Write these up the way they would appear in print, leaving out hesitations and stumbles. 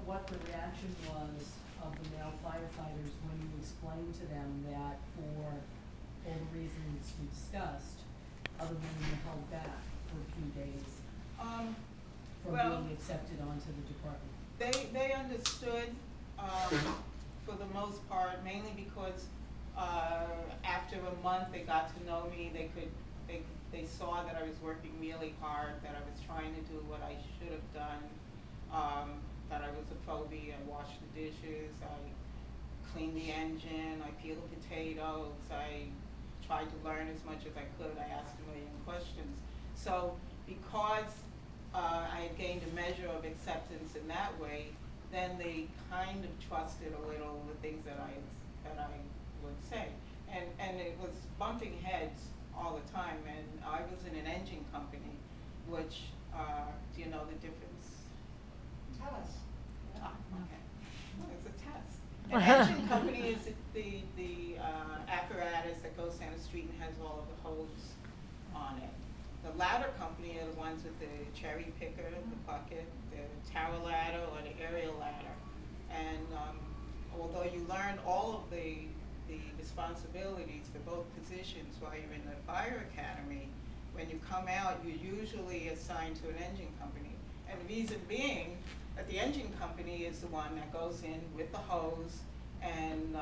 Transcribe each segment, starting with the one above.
what the reaction was of the male firefighters when you explained to them that for all the reasons you discussed, other women were held back for a few days from being accepted onto the department. They understood for the most part, mainly because after a month they got to know me. They saw that I was working really hard, that I was trying to do what I should have done, that I was a probie. I washed the dishes, I cleaned the engine, I peeled the potatoes, I tried to learn as much as I could. I asked a million questions. So because I had gained a measure of acceptance in that way, then they kind of trusted a little the things that I would say. And it was bumping heads all the time, and I was in an engine company, which, do you know the difference? Tell us. Okay. Well, it's a test. An engine company is the apparatus that goes down the street and has all of the hose on it. The ladder company are the ones with the cherry picker, the bucket, the tower ladder, or the aerial ladder. And although you learn all of the responsibilities for both positions while you're in the fire academy, when you come out, you're usually assigned to an engine company. And the reason being that the engine company is the one that goes in with the hose and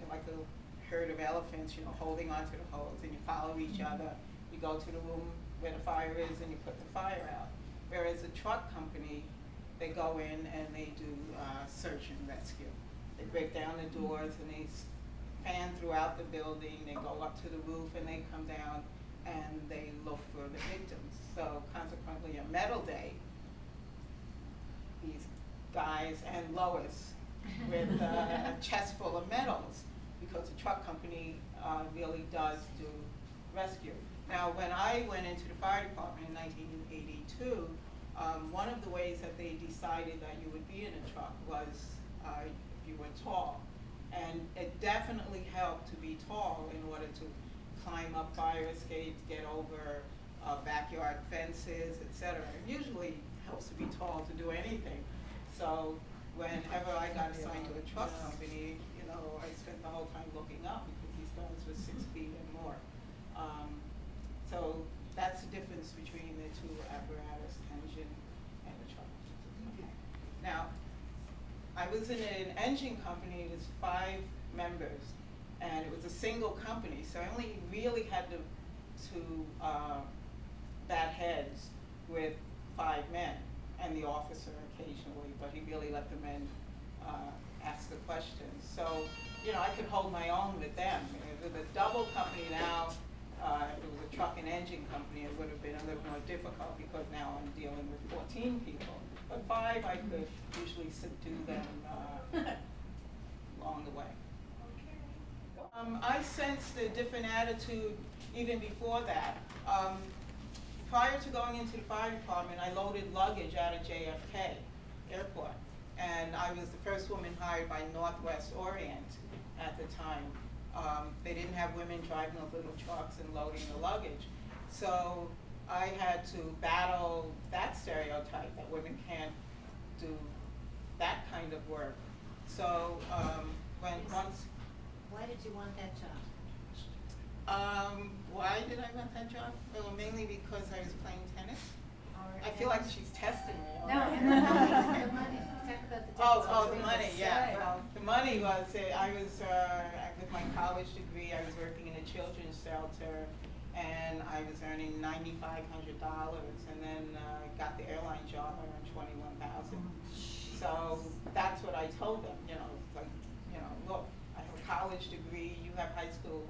like a herd of elephants, you know, holding onto the hose, and you follow each other. You go to the room where the fire is and you put the fire out. Whereas a truck company, they go in and they do search and rescue. They break down the doors and they fan throughout the building. They go up to the roof and they come down and they look for the victims. So consequently, on Medal Day, these guys and Lois with a chest full of medals, because the truck company really does do rescue. Now, when I went into the fire department in 1982, one of the ways that they decided that you would be in a truck was if you were tall. And it definitely helped to be tall in order to climb up fire escapes, get over backyard fences, etc. It usually helps to be tall to do anything. So whenever I got assigned to a truck company, you know, I spent the whole time looking up because these guys were 6 feet and more. So that's the difference between the two apparatus, engine and the truck. Okay. Now, I was in an engine company. It was 5 members, and it was a single company, so I only really had to bat heads with 5 men and the officer occasionally, but he really let the men ask the questions. So, you know, I could hold my own with them. With a double company now, if it was a truck and engine company, it would have been a little more difficult because now I'm dealing with 14 people. But 5, I could usually subdue them along the way. I sensed a different attitude even before that. Prior to going into the fire department, I loaded luggage out of JFK Airport. And I was the first woman hired by Northwest Orient at the time. They didn't have women driving those little trucks and loading the luggage. So I had to battle that stereotype that women can't do that kind of work. So Why did you want that job? Why did I want that job? Well, mainly because I was playing tennis. Or I feel like she's testing me. No, and the money. Talk about the Oh, the money, yeah. Well, the money was, I was, with my college degree, I was working in a children's shelter, and I was earning $9,500, and then got the airline job. I earned $21,000. So that's what I told them, you know, like, you know, look, I have a college degree, you have high school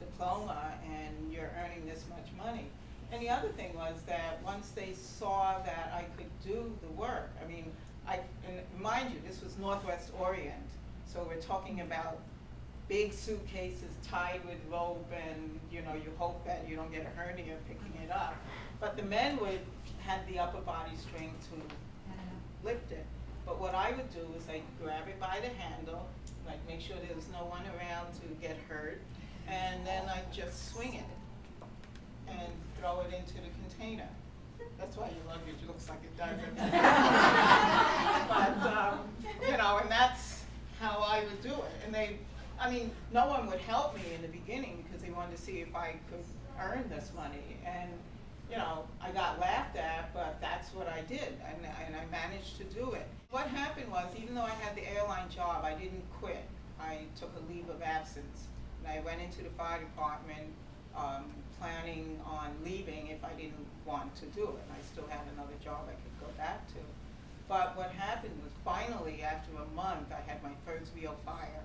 diploma, and you're earning this much money. And the other thing was that once they saw that I could do the work, I mean, and mind you, this was Northwest Orient, so we're talking about big suitcases tied with rope, and you know, you hope that you don't get a hernia picking it up. But the men had the upper body strength to lift it. But what I would do is I'd grab it by the handle, like make sure there's no one around to get hurt, and then I'd just swing it and throw it into the container. That's why your luggage looks like it does. you know, and that's how I would do it. And I mean, no one would help me in the beginning because they wanted to see if I could earn this money. And, you know, I got laughed at, but that's what I did, and I managed to do it. What happened was, even though I had the airline job, I didn't quit. I took a leave of absence, and I went into the fire department, planning on leaving if I didn't want to do it. I still had another job I could go back to. But what happened was, finally, after a month, I had my first real fire,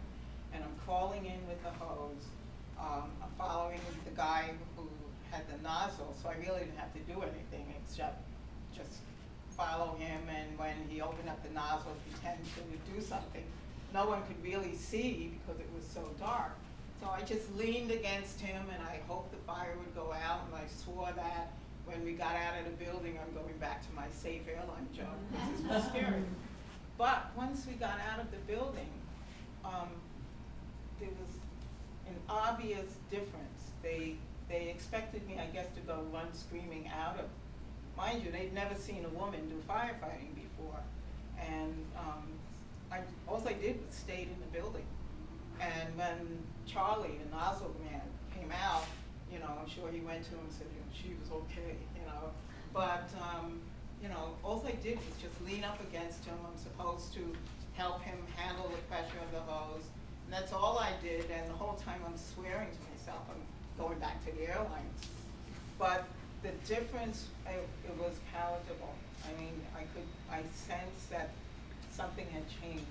and I'm crawling in with the hose. I'm following the guy who had the nozzle, so I really didn't have to do anything except just follow him, and when he opened up the nozzle, pretend to do something. No one could really see because it was so dark. So I just leaned against him, and I hoped the fire would go out, and I swore that when we got out of the building, I'm going back to my safe airline job, because it was scary. But once we got out of the building, there was an obvious difference. They expected me, I guess, to go run screaming out of. Mind you, they'd never seen a woman do firefighting before, and all I did was stayed in the building. And when Charlie, the nozzle man, came out, you know, I'm sure he went to him and said, you know, she was okay, you know. But you know, all I did was just lean up against him. I'm supposed to help him handle the pressure of the hose. And that's all I did, and the whole time I'm swearing to myself, I'm going back to the airlines. But the difference, it was palatable. I mean, I sensed that something had changed.